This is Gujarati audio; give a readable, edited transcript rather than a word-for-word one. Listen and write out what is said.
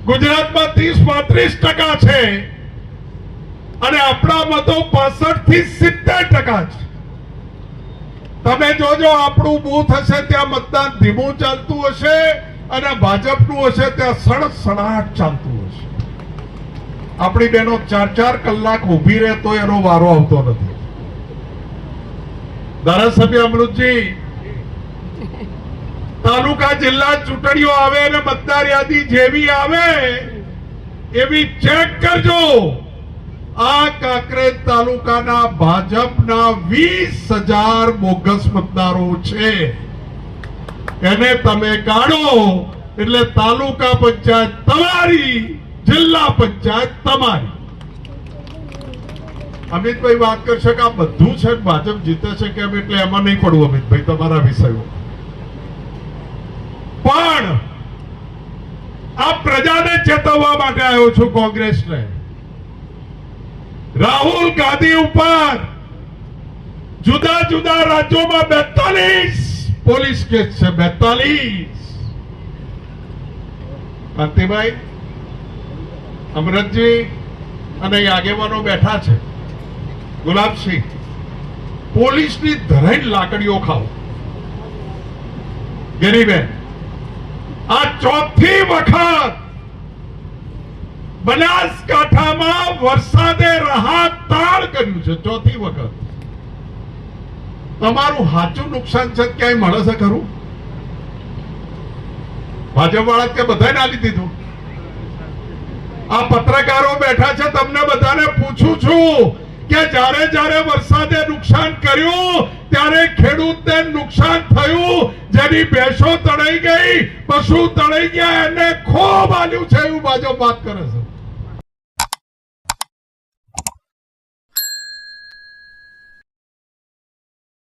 ગુજરાતમાં 30-35% છે અને આપણા મતો 65 થી 70% છે. તમે જોજો આપણું બૂથ હશે ત્યાં મતદાન ધીમું ચાલતું હશે અને ભાજપનું હશે ત્યાં સડસડાટ ચાલતું હશે. આપણી બહેનો 4-4 કલાક ઊભી રહે તો એનો વારો આવતો નથી. ધારાસભ્ય અમૃતજી, તાલુકા જિલ્લા ચૂંટણીઓ આવે અને મતદાર યાદી જેવી આવે એવી ચેક કરજો. આ કાંકરેજ તાલુકાના ભાજપના 20,000 બોગસ મતદારો છે. એને તમે કાઢો એટલે તાલુકા પંચાયત તમારી, જિલ્લા પંચાયત તમારી. અમિતભાઈ વાત કરશે કે આ બધું છે ભાજપ જીતે છે કેમ, એટલે એમાં નહીં પડવું અમિતભાઈ, તમારા વિષયો. પણ આ પ્રજાને ચેતવવા માટે આવ્યો છું, કોંગ્રેસને. રાહુલ ગાંધી ઉપર જુદા જુદા રાજ્યોમાં 42 પોલીસ કેસ છે. 42. કાંતિભાઈ, અમરતજી અને આગેવાનો બેઠા છે. ગુલાબસિંહ, પોલીસની ધરાઈને લાકડીઓ ખાઓ. ગેરીબેન, આ ચોથી વખત બનાસકાંઠામાં વરસાદે રાહત-તાળ કર્યું છે. ચોથી વખત. તમારું સાચું નુકસાન છે ક્યાંય મળે છે ખરું? ભાજપ વાળા કે બધાને આલી દીધું. આ પત્રકારો બેઠા છે, તમને બધાને પૂછું છું કે જ્યારે જ્યારે વરસાદે નુકસાન કર્યું ત્યારે ખેડૂતને નુકસાન થયું, જેની ભેંસો તણાઈ ગઈ, પશુ તણાઈ ગયા, એને ખૂબ આલ્યું છે એવું ભાજપ વાત કરે છે.